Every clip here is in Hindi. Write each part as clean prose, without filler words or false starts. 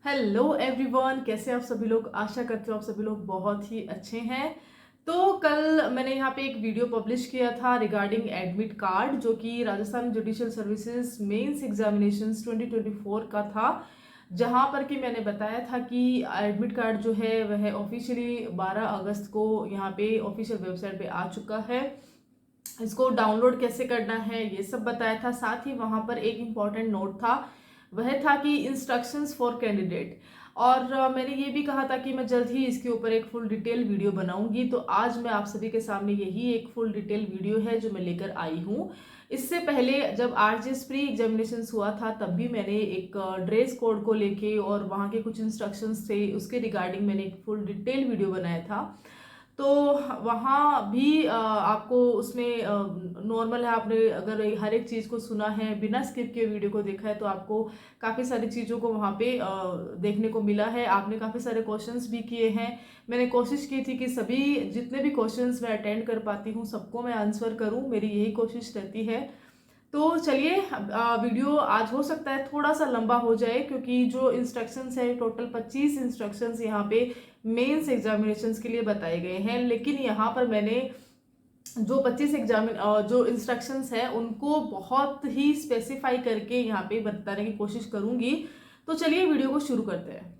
हेलो एवरीवन, कैसे आप सभी लोग। आशा करती हूँ आप सभी लोग बहुत ही अच्छे हैं। तो कल मैंने यहाँ पे एक वीडियो पब्लिश किया था रिगार्डिंग एडमिट कार्ड, जो कि Rajasthan judicial services mains examinations 2024 का था, जहाँ पर कि मैंने बताया था कि एडमिट कार्ड जो है वह ऑफिशियली 12 अगस्त को यहाँ पे ऑफिशियल वेबसाइट पे आ चुका है। इसको डाउनलोड कैसे करना है ये सब बताया था। साथ ही वहाँ पर एक इम्पॉर्टेंट नोट था, वह था कि इंस्ट्रक्शंस फॉर कैंडिडेट। और मैंने ये भी कहा था कि मैं जल्द ही इसके ऊपर एक फुल डिटेल वीडियो बनाऊंगी। तो आज मैं आप सभी के सामने यही एक फुल डिटेल वीडियो है जो मैं लेकर आई हूँ। इससे पहले जब आरजेएस प्री एग्जामिनेशन हुआ था तब भी मैंने एक ड्रेस कोड को लेके और वहाँ के कुछ इंस्ट्रक्शंस थे उसके रिगार्डिंग मैंने एक फुल डिटेल वीडियो बनाया था। तो वहाँ भी आपको उसमें नॉर्मल है, आपने अगर हर एक चीज़ को सुना है बिना स्किप के वीडियो को देखा है तो आपको काफ़ी सारी चीज़ों को वहाँ पे देखने को मिला है। आपने काफ़ी सारे क्वेश्चंस भी किए हैं। मैंने कोशिश की थी कि सभी जितने भी क्वेश्चंस मैं अटेंड कर पाती हूँ सबको मैं आंसर करूँ, मेरी यही कोशिश रहती है। तो चलिए, वीडियो आज हो सकता है थोड़ा सा लंबा हो जाए, क्योंकि जो इंस्ट्रक्शंस है टोटल 25 इंस्ट्रक्शंस यहाँ पे मेंस एग्जामिनेशंस के लिए बताए गए हैं। लेकिन यहाँ पर मैंने जो 25 जो इंस्ट्रक्शंस है उनको बहुत ही स्पेसिफाई करके यहाँ पे बताने की कोशिश करूंगी। तो चलिए वीडियो को शुरू करते हैं।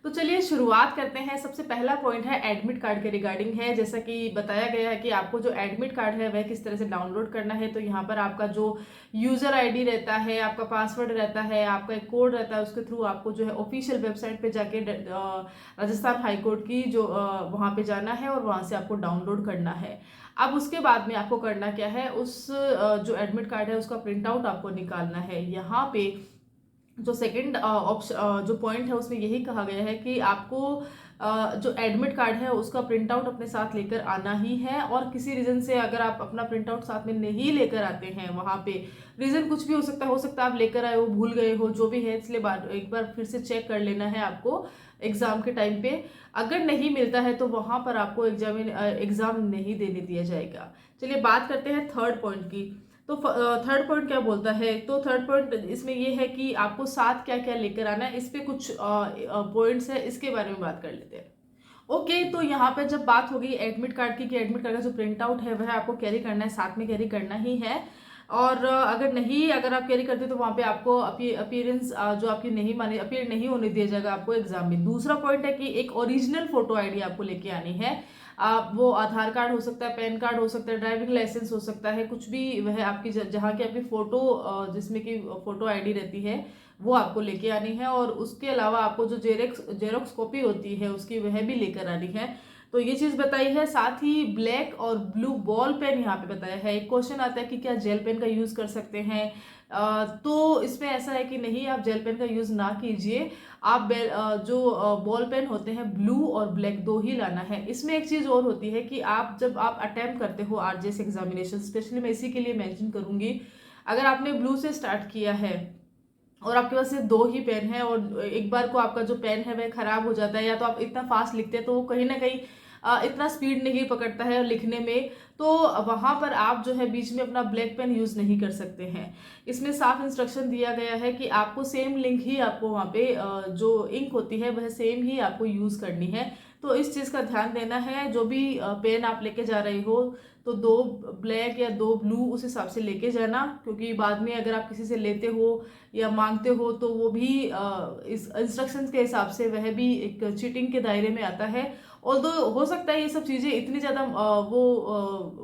तो चलिए शुरुआत करते हैं। सबसे पहला पॉइंट है एडमिट कार्ड के रिगार्डिंग है। जैसा कि बताया गया है कि आपको जो एडमिट कार्ड है वह किस तरह से डाउनलोड करना है। तो यहाँ पर आपका जो यूजर आईडी रहता है, आपका पासवर्ड रहता है, आपका एक कोड रहता है, उसके थ्रू आपको जो है ऑफिशियल वेबसाइट पे जाके राजस्थान हाईकोर्ट की जो वहाँ पे जाना है और वहाँ से आपको डाउनलोड करना है। अब उसके बाद में आपको करना क्या है, उस जो एडमिट कार्ड है उसका प्रिंट आउट आपको निकालना है। यहाँ पे जो सेकंड ऑप्शन जो पॉइंट है उसमें यही कहा गया है कि आपको जो एडमिट कार्ड है उसका प्रिंट आउट अपने साथ लेकर आना ही है। और किसी रीजन से अगर आप अपना प्रिंट आउट साथ में नहीं लेकर आते हैं, वहां पे रीजन कुछ भी हो सकता है आप लेकर आए हो, भूल गए हो, जो भी है, इसलिए एक बार फिर से चेक कर लेना है आपको एग्जाम के टाइम पे। अगर नहीं मिलता है तो वहां पर आपको एग्जाम नहीं देने दिया जाएगा। चलिए बात करते हैं थर्ड पॉइंट की। तो थर्ड पॉइंट क्या बोलता है, तो थर्ड पॉइंट इसमें ये है कि आपको साथ क्या क्या लेकर आना है। इस पे कुछ पॉइंट्स है, इसके बारे में बात कर लेते हैं। ओके, तो यहाँ पे जब बात होगी एडमिट कार्ड की कि एडमिट कार्ड का जो प्रिंट आउट है वह आपको कैरी करना है, साथ में कैरी करना ही है। और अगर आप कैरी करते तो वहाँ पे आपको अपीयरेंस जो आपकी नहीं माने अपीयर नहीं होने दिया जाएगा आपको एग्जाम में। दूसरा पॉइंट है कि एक ओरिजिनल फोटो आईडी आपको लेके आनी है। आप वो आधार कार्ड हो सकता है, पैन कार्ड हो सकता है, ड्राइविंग लाइसेंस हो सकता है, कुछ भी वह आपकी जहाँ की आपकी फोटो जिसमें की फोटो आईडी रहती है वो आपको लेके आनी है। और उसके अलावा आपको जो जेरोक्स कॉपी होती है उसकी वह भी लेकर आनी है। तो ये चीज बताई है। साथ ही ब्लैक और ब्लू बॉल पेन यहाँ पे बताया है। एक क्वेश्चन आता है कि क्या जेल पेन का यूज कर सकते हैं। तो इसमें ऐसा है कि नहीं, आप जेल पेन का यूज ना कीजिए। आप जो बॉल पेन होते हैं ब्लू और ब्लैक दो ही लाना है। इसमें एक चीज और होती है कि आप जब आप अटेम्प्ट करते हो आरजेएस एग्जामिनेशन, स्पेशली मैं इसी के लिए मेंशन करूंगी, अगर आपने ब्लू से स्टार्ट किया है और आपके पास सिर्फ दो ही पेन है और एक बार को आपका जो पेन है वह खराब हो जाता है, या तो आप इतना फास्ट लिखते हैं तो वो कहीं ना कहीं इतना स्पीड नहीं पकड़ता है लिखने में, तो वहां पर आप जो है बीच में अपना ब्लैक पेन यूज नहीं कर सकते हैं। इसमें साफ इंस्ट्रक्शन दिया गया है कि आपको सेम लिंक ही आपको वहां पे जो इंक होती है वह सेम ही आपको यूज करनी है। तो इस चीज का ध्यान देना है। जो भी पेन आप लेके जा रहे हो तो दो ब्लैक या दो ब्लू उस हिसाब से लेके जाना, क्योंकि बाद में अगर आप किसी से लेते हो या मांगते हो तो वो भी इस इंस्ट्रक्शंस के हिसाब से वह भी एक चीटिंग के दायरे में आता है। ऑल्दो हो सकता है ये सब चीजें इतनी ज्यादा वो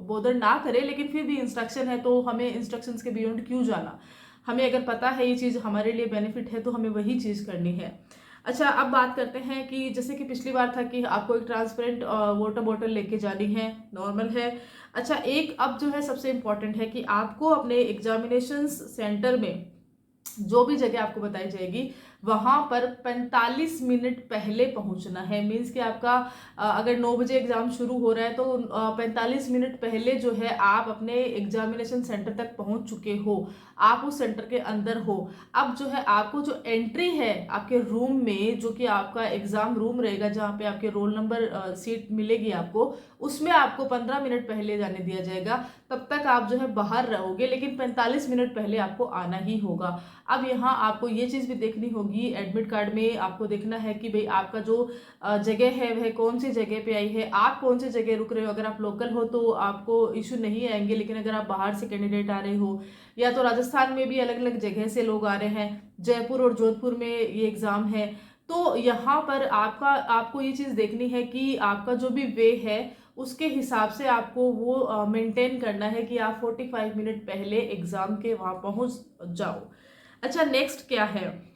बोदर ना करे, लेकिन फिर भी इंस्ट्रक्शन है तो हमें इंस्ट्रक्शंस के बियॉन्ड क्यों जाना। हमें अगर पता है ये चीज हमारे लिए बेनिफिट है तो हमें वही चीज करनी है। अच्छा, अब बात करते हैं कि जैसे कि पिछली बार था कि आपको एक ट्रांसपेरेंट वाटर बॉटल लेके जानी है, नॉर्मल है। अच्छा, एक अब जो है सबसे इम्पोर्टेंट है कि आपको अपने एग्जामिनेशन सेंटर में जो भी जगह आपको बताई जाएगी वहां पर 45 मिनट पहले पहुंचना है। मीन्स कि आपका अगर 9 बजे एग्जाम शुरू हो रहा है तो 45 मिनट पहले जो है आप अपने एग्जामिनेशन सेंटर तक पहुंच चुके हो, आप उस सेंटर के अंदर हो। अब जो है आपको जो एंट्री है आपके रूम में, जो कि आपका एग्जाम रूम रहेगा जहाँ पे आपके रोल नंबर सीट मिलेगी आपको, उसमें आपको 15 मिनट पहले जाने दिया जाएगा, तब तक आप जो है बाहर रहोगे, लेकिन 45 मिनट पहले आपको आना ही होगा। अब यहाँ आपको ये चीज़ भी देखनी होगी, एडमिट कार्ड में आपको देखना है कि भाई आपका जो जगह है वह कौन सी जगह पे आई है, आप कौन सी जगह रुक रहे हो। अगर आप लोकल हो तो आपको इशू नहीं आएंगे, लेकिन अगर आप बाहर से कैंडिडेट आ रहे हो, या तो राजस्थान में भी अलग अलग जगह से लोग आ रहे हैं, जयपुर और जोधपुर में ये एग्ज़ाम है, तो यहाँ पर आपको ये चीज़ देखनी है कि आपका जो भी वे है उसके हिसाब से आपको वो मेंटेन करना है कि आप 45 मिनट पहले एग्ज़ाम के वहाँ पहुँच जाओ। अच्छा, नेक्स्ट क्या है?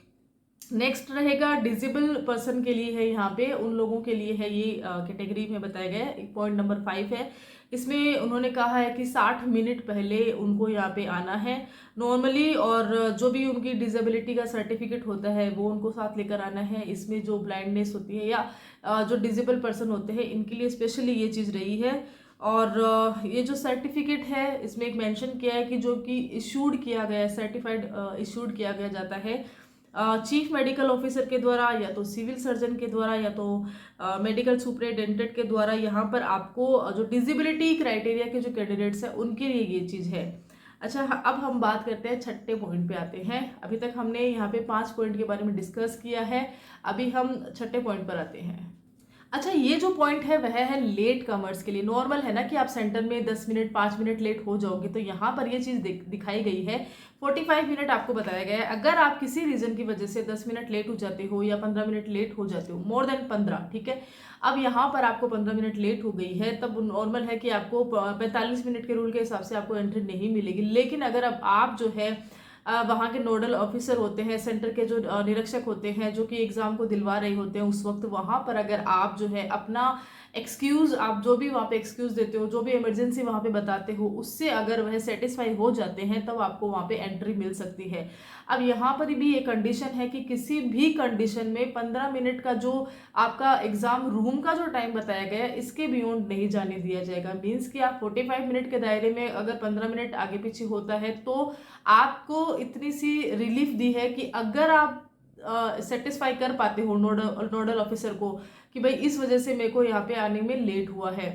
नेक्स्ट रहेगा डिजेबल पर्सन के लिए है, यहाँ पे उन लोगों के लिए है, ये कैटेगरी में बताया गया है। पॉइंट नंबर 5 है, इसमें उन्होंने कहा है कि 60 मिनट पहले उनको यहाँ पे आना है नॉर्मली, और जो भी उनकी डिजेबिलिटी का सर्टिफिकेट होता है वो उनको साथ लेकर आना है। इसमें जो ब्लाइंडनेस होती है या जो डिजेबल पर्सन होते हैं इनके लिए स्पेशली ये चीज़ रही है। और ये जो सर्टिफिकेट है इसमें एक मेंशन किया है कि जो कि इशूड किया गया है, सर्टिफाइड इशूड किया गया जाता है चीफ मेडिकल ऑफिसर के द्वारा, या तो सिविल सर्जन के द्वारा, या तो मेडिकल सुपरिटेंडेंट के द्वारा। यहाँ पर आपको जो डिजेबिलिटी क्राइटेरिया के जो कैंडिडेट्स हैं उनके लिए ये चीज़ है। अच्छा, अब हम बात करते हैं छठे पॉइंट पे आते हैं। अभी तक हमने यहाँ पे 5 पॉइंट के बारे में डिस्कस किया है, अभी हम छठे पॉइंट पर आते हैं। अच्छा, ये जो पॉइंट है वह है लेट कमर्स के लिए। नॉर्मल है ना कि आप सेंटर में 10 मिनट 5 मिनट लेट हो जाओगे, तो यहाँ पर ये चीज़ दिखाई गई है 45 मिनट आपको बताया गया है। अगर आप किसी रीज़न की वजह से 10 मिनट लेट हो जाते हो या 15 मिनट लेट हो जाते हो, मोर देन 15, ठीक है, अब यहाँ पर आपको 15 मिनट लेट हो गई है, तब नॉर्मल है कि आपको 45 मिनट के रूल के हिसाब से आपको एंट्री नहीं मिलेगी। लेकिन अगर अब आप जो है वहाँ के नोडल ऑफिसर होते हैं, सेंटर के जो निरीक्षक होते हैं जो कि एग्ज़ाम को दिलवा रहे होते हैं, उस वक्त वहाँ पर अगर आप जो है अपना एक्सक्यूज़, आप जो भी वहाँ पे एक्सक्यूज़ देते हो, जो भी इमरजेंसी वहाँ पे बताते हो, उससे अगर वह सेटिस्फाई हो जाते हैं तब आपको वहाँ पे एंट्री मिल सकती है। अब यहाँ पर भी एक कंडीशन है कि किसी भी कंडीशन में 15 मिनट का जो आपका एग्ज़ाम रूम का जो टाइम बताया गया है इसके बियॉन्ड नहीं जाने दिया जाएगा। मीन्स कि आप 45 मिनट के दायरे में अगर 15 मिनट आगे पीछे होता है तो आपको इतनी सी रिलीफ दी है कि अगर आप सेटिस्फाई कर पाते हो नोडल ऑफिसर को कि भाई इस वजह से मेरे को यहाँ पे आने में लेट हुआ है,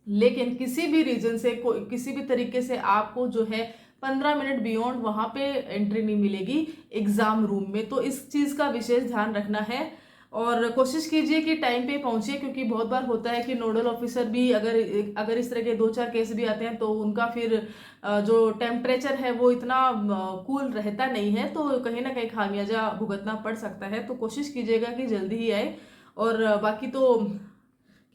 लेकिन किसी भी रीजन से किसी भी तरीके से आपको जो है 15 मिनट बियॉन्ड वहाँ पे एंट्री नहीं मिलेगी एग्जाम रूम में। तो इस चीज़ का विशेष ध्यान रखना है और कोशिश कीजिए कि टाइम पे पहुंचिए, क्योंकि बहुत बार होता है कि नोडल ऑफिसर भी अगर इस तरह के 2-4 केस भी आते हैं तो उनका फिर जो टेम्परेचर है वो इतना कूल रहता नहीं है, तो कहीं ना कहीं खामियाजा भुगतना पड़ सकता है। तो कोशिश कीजिएगा कि जल्दी ही आए। और बाकी तो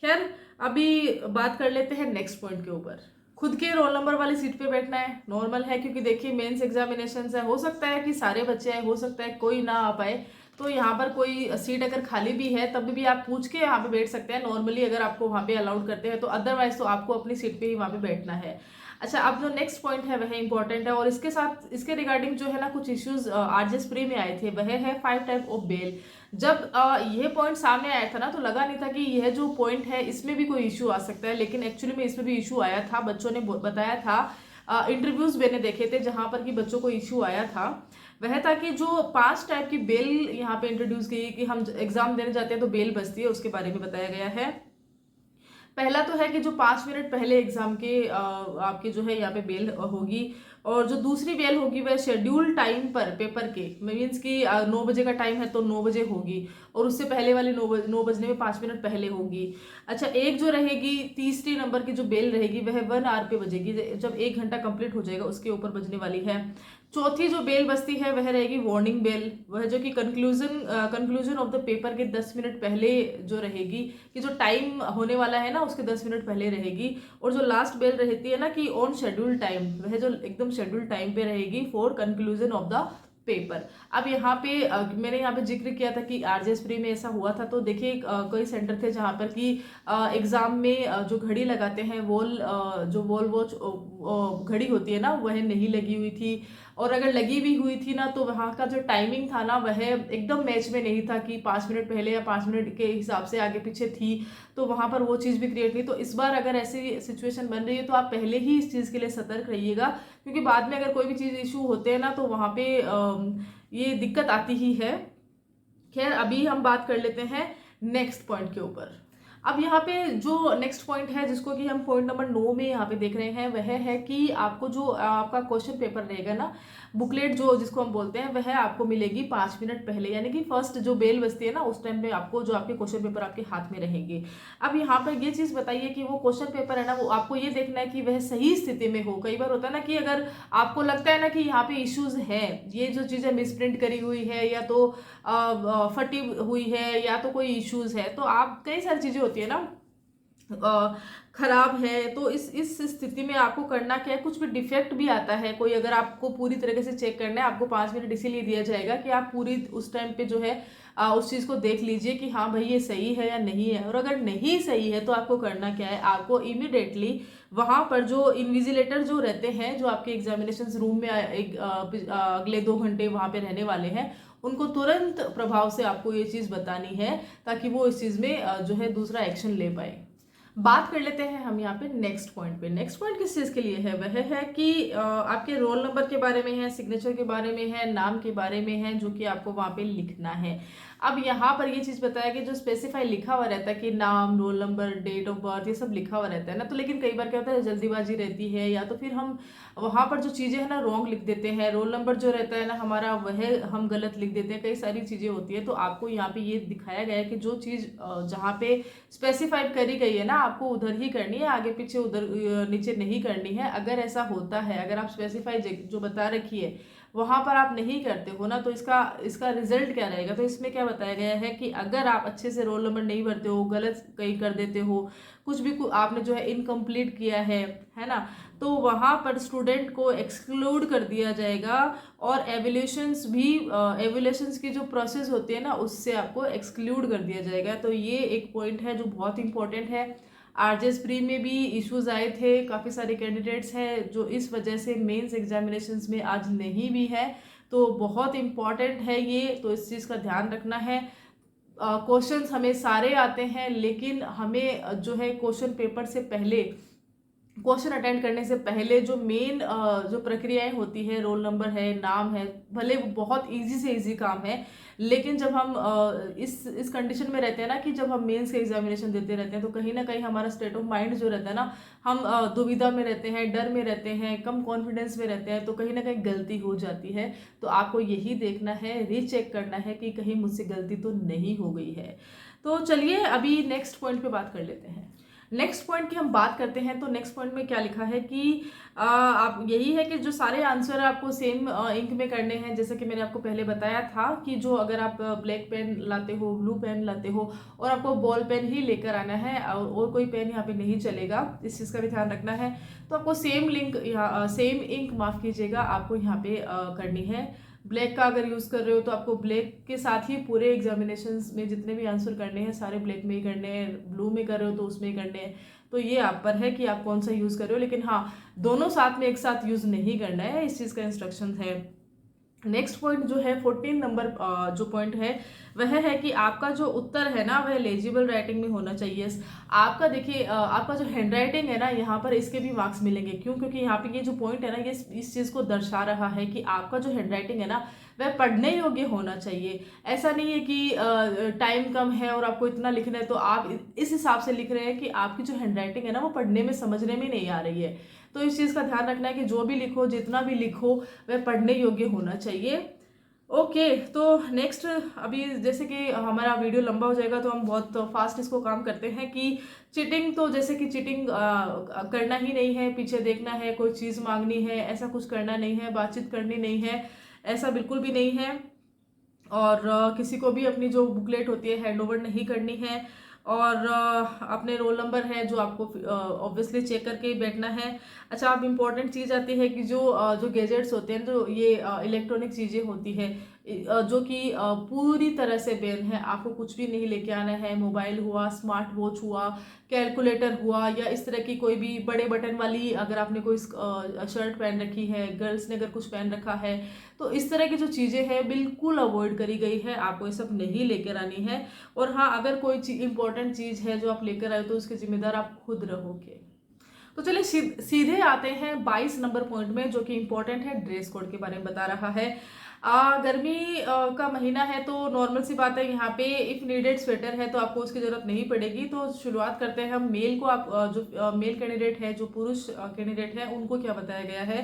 खैर अभी बात कर लेते हैं नेक्स्ट पॉइंट के ऊपर। खुद के रोल नंबर वाली सीट पे बैठना है, नॉर्मल है, क्योंकि देखिए मेंस एग्जामिनेशन है, हो सकता है कि सारे बच्चे आए, हो सकता है कोई ना आ पाए, तो यहाँ पर कोई सीट अगर खाली भी है तब भी आप पूछ के यहाँ पे बैठ सकते हैं नॉर्मली, अगर आपको वहाँ पे अलाउड करते हैं तो। अदरवाइज तो आपको अपनी सीट पे ही वहाँ पे बैठना है। अच्छा, अब जो नेक्स्ट पॉइंट है वह इंपॉर्टेंट है और इसके साथ इसके रिगार्डिंग जो है ना कुछ इश्यूज आरजेएस प्री में आए थे, वह है 5 टाइप ऑफ बेल। जब यह पॉइंट सामने आया था ना तो लगा नहीं था कि यह जो पॉइंट है इसमें भी कोई इशू आ सकता है, लेकिन एक्चुअली में इसमें भी इशू आया था। बच्चों ने बताया था, इंटरव्यूज मैंने देखे थे जहां पर कि बच्चों को इशू आया था, वह था कि जो 5 टाइप की बेल यहाँ पे इंट्रोड्यूस की कि हम एग्जाम देने जाते हैं तो बेल बचती है, उसके बारे में बताया गया है। पहला तो है कि जो 5 मिनट पहले एग्जाम के आपके जो है यहाँ पे बेल होगी, और जो दूसरी बेल होगी वह शेड्यूल टाइम पर पेपर के, मीन्स कि 9 बजे का टाइम है तो 9 बजे होगी, और उससे पहले वाली 9 बजने में 5 मिनट पहले होगी। अच्छा, एक जो रहेगी तीसरी नंबर की जो बेल रहेगी वह 1 आवर पे बजेगी, जब 1 घंटा कंप्लीट हो जाएगा उसके ऊपर बजने वाली है। चौथी जो बेल बजती है वह रहेगी वार्निंग बेल, वह जो कि कंक्लूजन ऑफ द पेपर के 10 मिनट पहले जो रहेगी, कि जो टाइम होने वाला है ना उसके 10 मिनट पहले रहेगी। और जो लास्ट बेल रहती है ना कि ऑन शेड्यूल टाइम, वह जो एकदम शेड्यूल टाइम पे रहेगी for conclusion of the paper. अब यहाँ पे मैंने यहाँ पे जिक्र किया था कि आरजेएस प्री में ऐसा हुआ था, तो देखिए कई सेंटर थे जहाँ पर कि एग्जाम में जो घड़ी लगाते हैं जो वॉल वॉच घड़ी होती है ना वह नहीं लगी हुई थी, और अगर लगी भी हुई थी ना तो वहाँ का जो टाइमिंग था ना वह एकदम मैच में नहीं था कि 5 मिनट पहले या 5 मिनट के हिसाब से आगे पीछे थी, तो वहाँ पर वो चीज़ भी क्रिएट नहीं। तो इस बार अगर ऐसी सिचुएशन बन रही है तो आप पहले ही इस चीज़ के लिए सतर्क रहिएगा, क्योंकि बाद में अगर कोई भी चीज़ इशू होते हैं ना तो वहाँ पे ये दिक्कत आती ही है। खैर अभी हम बात कर लेते हैं नेक्स्ट पॉइंट के ऊपर। अब यहाँ पे जो नेक्स्ट पॉइंट है जिसको कि हम पॉइंट नंबर 9 में यहाँ पे देख रहे हैं, वह है कि आपको जो आपका क्वेश्चन पेपर रहेगा ना, बुकलेट जो जिसको हम बोलते हैं, वह आपको मिलेगी 5 मिनट पहले, यानी कि फर्स्ट जो बेल बजती है ना उस टाइम पे आपको जो आपके क्वेश्चन पेपर आपके हाथ में रहेंगे। अब यहाँ पर ये चीज़ बताइए कि वो क्वेश्चन पेपर है ना, वो आपको ये देखना है कि वह सही स्थिति में हो। कई बार होता है ना कि अगर आपको लगता है ना कि यहाँ पे इश्यूज है, ये जो चीज़ें मिसप्रिंट करी हुई है या तो फटी हुई है या तो कोई इश्यूज है, तो आप कई सारी चीज़ें होती है ना खराब है, तो इस स्थिति में आपको करना क्या है, कुछ भी डिफेक्ट भी आता है कोई, अगर आपको पूरी तरीके से चेक करना है, आपको 5 मिनट इसीलिए दिया जाएगा कि आप पूरी उस टाइम पे जो है उस चीज़ को देख लीजिए कि हाँ भाई ये सही है या नहीं है। और अगर नहीं सही है तो आपको करना क्या है, आपको इमीडिएटली वहाँ पर जो इन्विजिलेटर जो रहते हैं, जो आपके एग्जामिनेशन रूम में अगले 2 घंटे वहाँ पे रहने वाले हैं, उनको तुरंत प्रभाव से आपको ये चीज़ बतानी है ताकि वो इस चीज़ में जो है दूसरा एक्शन ले पाए। बात कर लेते हैं हम यहाँ पे नेक्स्ट पॉइंट पे। नेक्स्ट पॉइंट किस चीज़ के लिए है, वह है कि आपके रोल नंबर के बारे में है, सिग्नेचर के बारे में है, नाम के बारे में है, जो कि आपको वहाँ पे लिखना है। अब यहाँ पर ये चीज़ बताया कि जो स्पेसिफाई लिखा हुआ रहता है कि नाम, roll number, date of birth, ये सब लिखा हुआ रहता है ना, तो लेकिन कई बार क्या होता है जल्दीबाजी रहती है, या तो फिर हम वहाँ पर जो चीज़ें है ना रॉन्ग लिख देते हैं, रोल नंबर जो रहता है ना हमारा वह हम गलत लिख देते हैं, कई सारी चीज़ें होती है। तो आपको यहाँ पे ये दिखाया गया है कि जो चीज़ जहाँ पे स्पेसिफाई करी गई है ना, आपको उधर ही करनी है, आगे पीछे उधर नीचे नहीं करनी है। अगर ऐसा होता है, अगर आप स्पेसिफाई जो बता रखी है वहां पर आप नहीं करते हो ना, तो इसका रिजल्ट क्या रहेगा। तो इसमें क्या बताया गया है कि अगर आप अच्छे से रोल नंबर नहीं भरते हो, गलत कहीं कर देते हो, कुछ भी आपने जो है इनकम्प्लीट किया है ना, तो वहां पर स्टूडेंट को एक्सक्लूड कर दिया जाएगा। और एवल्यूशंस की जो प्रोसेस होती है ना, उससे आपको एक्सक्लूड कर दिया जाएगा। तो ये एक पॉइंट है जो बहुत इंपॉर्टेंट है। आरजेएस प्री में भी इश्यूज आए थे, काफ़ी सारे कैंडिडेट्स हैं जो इस वजह से मेंस एग्जामिनेशंस में आज नहीं भी है। तो बहुत इम्पॉर्टेंट है ये, तो इस चीज़ का ध्यान रखना है। क्वेश्चंस हमें सारे आते हैं, लेकिन हमें जो है क्वेश्चन पेपर से पहले, क्वेश्चन अटेंड करने से पहले जो मेन जो प्रक्रियाएं होती है, रोल नंबर है, नाम है, भले वो बहुत इजी से इजी काम है, लेकिन जब हम इस कंडीशन में रहते हैं ना कि जब हम मेंस के एग्जामिनेशन देते रहते हैं, तो कहीं ना कहीं हमारा स्टेट ऑफ माइंड जो रहता है ना, हम दुविधा में रहते हैं, डर में रहते हैं, कम कॉन्फिडेंस में रहते हैं, तो कहीं ना कहीं गलती हो जाती है। तो आपको यही देखना है, रीचेक करना है कि कहीं मुझसे गलती तो नहीं हो गई है। तो चलिए अभी नेक्स्ट पॉइंट पे बात कर लेते हैं। नेक्स्ट पॉइंट की हम बात करते हैं, तो नेक्स्ट पॉइंट में क्या लिखा है कि आप यही है कि जो सारे आंसर आपको सेम इंक में करने हैं, जैसे कि मैंने आपको पहले बताया था कि जो अगर आप ब्लैक पेन लाते हो, ब्लू पेन लाते हो, और आपको बॉल पेन ही लेकर आना है, और कोई पेन यहाँ पे नहीं चलेगा, इस चीज़ का भी ध्यान रखना है। तो आपको सेम इंक माफ़ कीजिएगा, आपको यहाँ पे करनी है। ब्लैक का अगर यूज़ कर रहे हो तो आपको ब्लैक के साथ ही पूरे एग्जामिनेशंस में जितने भी आंसर करने हैं सारे ब्लैक में ही करने हैं, ब्लू में कर रहे हो तो उसमें ही करने हैं। तो ये आप पर है कि आप कौन सा यूज़ कर रहे हो, लेकिन हाँ दोनों साथ में एक साथ यूज़ नहीं करना है, इस चीज़ का इंस्ट्रक्शन है। नेक्स्ट पॉइंट जो है 14 नंबर जो पॉइंट है वह है कि आपका जो उत्तर है ना वह लेजिबल राइटिंग में होना चाहिए। आपका देखिए आपका जो हैंड राइटिंग है ना, यहाँ पर इसके भी मार्क्स मिलेंगे। क्यों? क्योंकि यहाँ पे ये जो पॉइंट है ना, ये इस चीज़ को दर्शा रहा है कि आपका जो हैंड राइटिंग है ना वह पढ़ने योग्य होना चाहिए। ऐसा नहीं है कि टाइम कम है और आपको इतना लिखना है तो आप इस हिसाब से लिख रहे हैं कि आपकी जो हैंड राइटिंग है ना वो पढ़ने में समझने में नहीं आ रही है। तो इस चीज़ का ध्यान रखना है कि जो भी लिखो, जितना भी लिखो, वह पढ़ने योग्य होना चाहिए। ओके, तो नेक्स्ट अभी जैसे कि हमारा वीडियो लंबा हो जाएगा तो हम बहुत फास्ट इसको काम करते हैं कि चीटिंग, तो जैसे कि चीटिंग करना ही नहीं है, पीछे देखना है, कोई चीज़ मांगनी है, ऐसा कुछ करना नहीं है, बातचीत करनी नहीं है, ऐसा बिल्कुल भी नहीं है। और किसी को भी अपनी जो बुकलेट होती है हैंड ओवर नहीं करनी है। और अपने रोल नंबर है जो आपको ऑब्वियसली चेक करके ही बैठना है। अच्छा, अब इम्पोर्टेंट चीज़ आती है कि जो गैजेट्स होते हैं, जो ये इलेक्ट्रॉनिक चीज़ें होती है जो कि पूरी तरह से बैन है, आपको कुछ भी नहीं लेके आना है। मोबाइल हुआ, स्मार्ट वॉच हुआ, कैलकुलेटर हुआ, या इस तरह की कोई भी बड़े बटन वाली अगर आपने कोई शर्ट पहन रखी है, गर्ल्स ने अगर कुछ पहन रखा है, तो इस तरह की जो चीज़ें हैं बिल्कुल अवॉइड करी गई है, आपको ये सब नहीं लेकर आनी है। और हाँ, अगर कोई इंपॉर्टेंट चीज़ है जो आप लेकर आए तो उसके जिम्मेदार आप खुद रहोगे। तो चलिए सीधे आते हैं 22 नंबर पॉइंट में, जो कि इंपॉर्टेंट है, ड्रेस कोड के बारे में बता रहा है। गर्मी का महीना है तो नॉर्मल सी बात है, यहाँ पे इफ़ नीडेड स्वेटर है तो आपको उसकी ज़रूरत नहीं पड़ेगी। तो शुरुआत करते हैं हम मेल को। आप जो मेल कैंडिडेट है, जो पुरुष कैंडिडेट है, उनको क्या बताया गया है।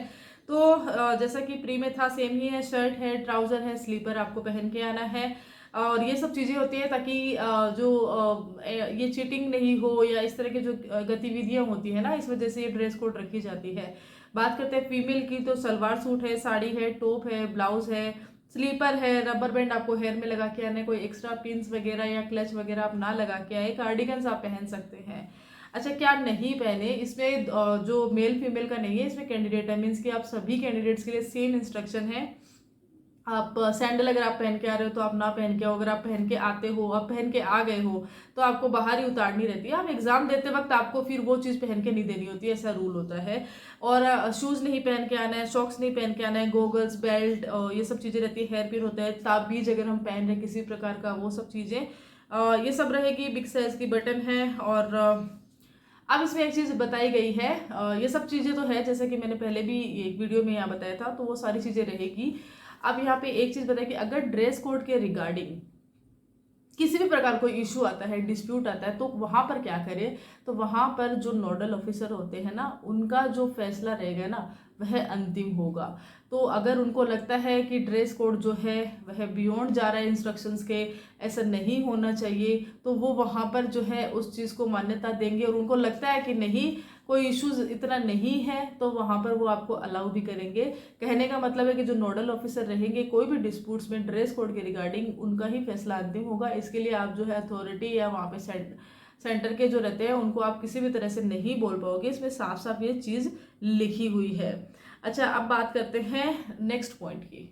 तो जैसा कि प्री में था सेम ही है, शर्ट है, ट्राउज़र है, स्लीपर आपको पहन के आना है और ये सब चीज़ें होती हैं ताकि ये चीटिंग नहीं हो या इस तरह की जो गतिविधियाँ होती है ना, इस वजह से ये ड्रेस कोड रखी जाती है। बात करते हैं फीमेल की, तो सलवार सूट है, साड़ी है, टॉप है, ब्लाउज है, स्लीपर है, रबर बैंड आपको हेयर में लगा के आना है, कोई एक्स्ट्रा पिंस वगैरह या क्लच वगैरह आप ना लगा के आए, कार्डिगन्स आप पहन सकते हैं। अच्छा, क्या नहीं पहने, इसमें जो मेल फीमेल का नहीं है, इसमें कैंडिडेट है, मीन्स कि आप सभी कैंडिडेट्स के लिए सेम इंस्ट्रक्शन है। आप सैंडल अगर आप पहन के आ रहे हो तो आप ना पहन के आओ, अगर आप पहन के आते हो, आप पहन के आ गए हो तो आपको बाहर ही उतारनी रहती है। आप एग्जाम देते वक्त आपको फिर वो चीज़ पहन के नहीं देनी होती है, ऐसा रूल होता है। और शूज़ नहीं पहन के आना है, सॉक्स नहीं पहन के आना है, गोगल्स, बेल्ट, ये सब चीज़ें रहती है, हेयर पिन होता है, ताबीज अगर हम पहन रहे किसी प्रकार का, वो सब चीज़ें ये सब रहेगी। बिग साइज की बटन है। और अब इसमें एक चीज़ बताई गई है, ये सब चीज़ें तो है जैसे कि मैंने पहले भी एक वीडियो में यहाँ बताया था, तो वो सारी चीज़ें रहेगी। अब यहाँ पे एक चीज़ बताइए कि अगर ड्रेस कोड के रिगार्डिंग किसी भी प्रकार कोई इशू आता है, डिस्प्यूट आता है, तो वहाँ पर क्या करें। तो वहाँ पर जो नोडल ऑफिसर होते हैं ना, उनका जो फैसला रहेगा ना, वह अंतिम होगा। तो अगर उनको लगता है कि ड्रेस कोड जो है वह बियॉन्ड जा रहा है इंस्ट्रक्शंस के, ऐसा नहीं होना चाहिए, तो वो वहाँ पर जो है उस चीज़ को मान्यता देंगे। और उनको लगता है कि नहीं, कोई इश्यूज इतना नहीं है, तो वहाँ पर वो आपको अलाउ भी करेंगे। कहने का मतलब है कि जो नोडल ऑफिसर रहेंगे कोई भी डिस्प्यूट्स में ड्रेस कोड के रिगार्डिंग, उनका ही फैसला अंतिम होगा। इसके लिए आप जो है अथॉरिटी या वहाँ पे सेंटर के जो रहते हैं उनको आप किसी भी तरह से नहीं बोल पाओगे। इसमें साफ साफ ये चीज़ लिखी हुई है। अच्छा, अब बात करते हैं नेक्स्ट पॉइंट की।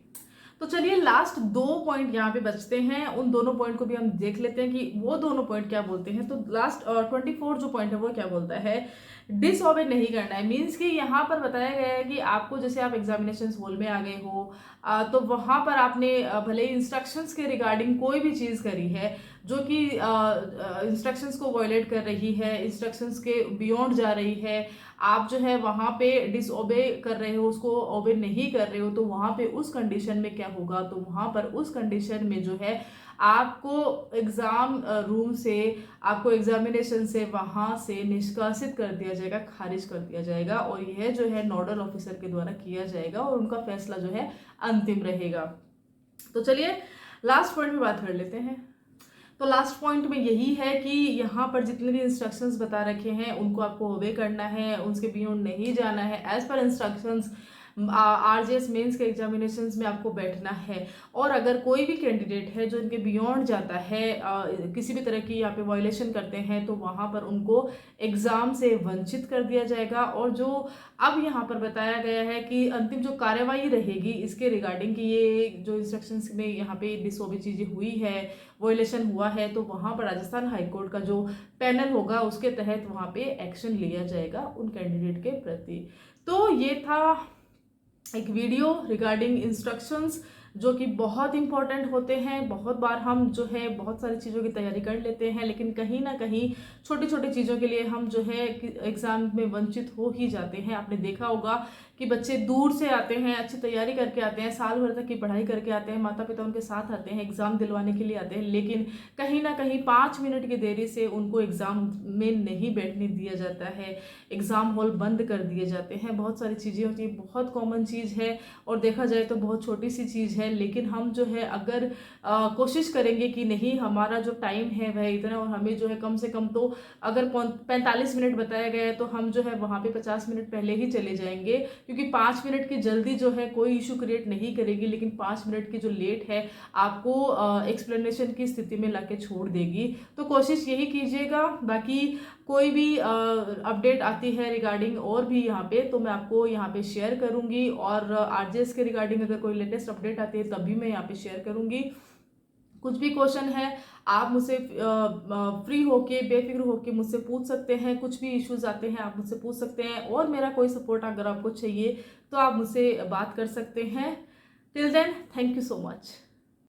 तो चलिए लास्ट 2 पॉइंट यहाँ पे बचते हैं, उन दोनों पॉइंट को भी हम देख लेते हैं कि वो दोनों पॉइंट क्या बोलते हैं। तो लास्ट 24 जो पॉइंट है वो क्या बोलता है, डिसऑबे नहीं करना है। मीन्स कि यहाँ पर बताया गया है कि आपको, जैसे आप एग्जामिनेशन हॉल में आ गए हो, तो वहाँ पर आपने भले ही इंस्ट्रक्शंस के रिगार्डिंग कोई भी चीज़ करी है जो कि इंस्ट्रक्शंस को वायलेट कर रही है, इंस्ट्रक्शंस के बियॉन्ड जा रही है, आप जो है वहाँ पे डिसओबे कर रहे हो, उसको ओबे नहीं कर रहे हो, तो वहाँ पे उस कंडीशन में क्या होगा। तो वहाँ पर उस कंडीशन में जो है आपको एग्ज़ाम रूम से, आपको एग्जामिनेशन से वहाँ से निष्कासित कर दिया जाएगा, खारिज कर दिया जाएगा। और यह जो है नोडल ऑफिसर के द्वारा किया जाएगा और उनका फैसला जो है अंतिम रहेगा। तो चलिए लास्ट पॉइंट में बात कर लेते हैं। तो लास्ट पॉइंट में यही है कि यहाँ पर जितने भी इंस्ट्रक्शंस बता रखे हैं उनको आपको ओबे करना है, उसके बियॉन्ड नहीं जाना है। As per instructions RJS mains के एग्जामिनेशंस में आपको बैठना है। और अगर कोई भी कैंडिडेट है जो इनके बियॉन्ड जाता है, किसी भी तरह की यहाँ पे वायलेशन करते हैं, तो वहाँ पर उनको एग्ज़ाम से वंचित कर दिया जाएगा। और जो अब यहाँ पर बताया गया है कि अंतिम जो कार्यवाही रहेगी इसके रिगार्डिंग कि ये जो इंस्ट्रक्शंस में यहाँ पे डिसओबे चीज़ें हुई है, वायलेशन हुआ है, तो वहाँ पर राजस्थान हाईकोर्ट का जो पैनल होगा उसके तहत वहाँ पे एक्शन लिया जाएगा उन कैंडिडेट के प्रति। तो ये था एक वीडियो रिगार्डिंग इंस्ट्रक्शंस जो कि बहुत इंपॉर्टेंट होते हैं। बहुत बार हम जो है बहुत सारी चीज़ों की तैयारी कर लेते हैं, लेकिन कहीं ना कहीं छोटी छोटी चीज़ों के लिए हम जो है एग्ज़ाम में वंचित हो ही जाते हैं। आपने देखा होगा कि बच्चे दूर से आते हैं, अच्छी तैयारी करके आते हैं, साल भर तक की पढ़ाई करके आते हैं, माता पिता उनके साथ आते हैं, एग्ज़ाम दिलवाने के लिए आते हैं, लेकिन कहीं ना कहीं 5 मिनट की देरी से उनको एग्ज़ाम में नहीं बैठने दिया जाता है, एग्ज़ाम हॉल बंद कर दिए जाते हैं। बहुत सारी चीज़ें होती हैं, बहुत कॉमन चीज़ है और देखा जाए तो बहुत छोटी सी चीज़ है, लेकिन हम जो है अगर कोशिश करेंगे कि नहीं हमारा जो टाइम है वह इतना, और हमें जो है कम से कम तो अगर 45 मिनट बताया गया है तो हम जो है वहाँ पे 50 मिनट पहले ही चले जाएंगे, क्योंकि 5 मिनट की जल्दी जो है कोई इशू क्रिएट नहीं करेगी, लेकिन 5 मिनट की जो लेट है आपको एक्सप्लेनेशन की स्थिति में लाके छोड़ देगी। तो कोशिश यही कीजिएगा। बाकी कोई भी अपडेट आती है रिगार्डिंग और भी यहाँ पे, तो मैं आपको यहाँ पे शेयर करूँगी। और आरजेएस के रिगार्डिंग अगर कोई लेटेस्ट अपडेट आती है तभी मैं यहाँ पे शेयर करूँगी। कुछ भी क्वेश्चन है आप मुझसे फ्री होके, बेफिक्र होके मुझसे पूछ सकते हैं। कुछ भी इश्यूज आते हैं आप मुझसे पूछ सकते हैं, और मेरा कोई सपोर्ट अगर आपको चाहिए तो आप मुझसे बात कर सकते हैं। Till then, thank you so much.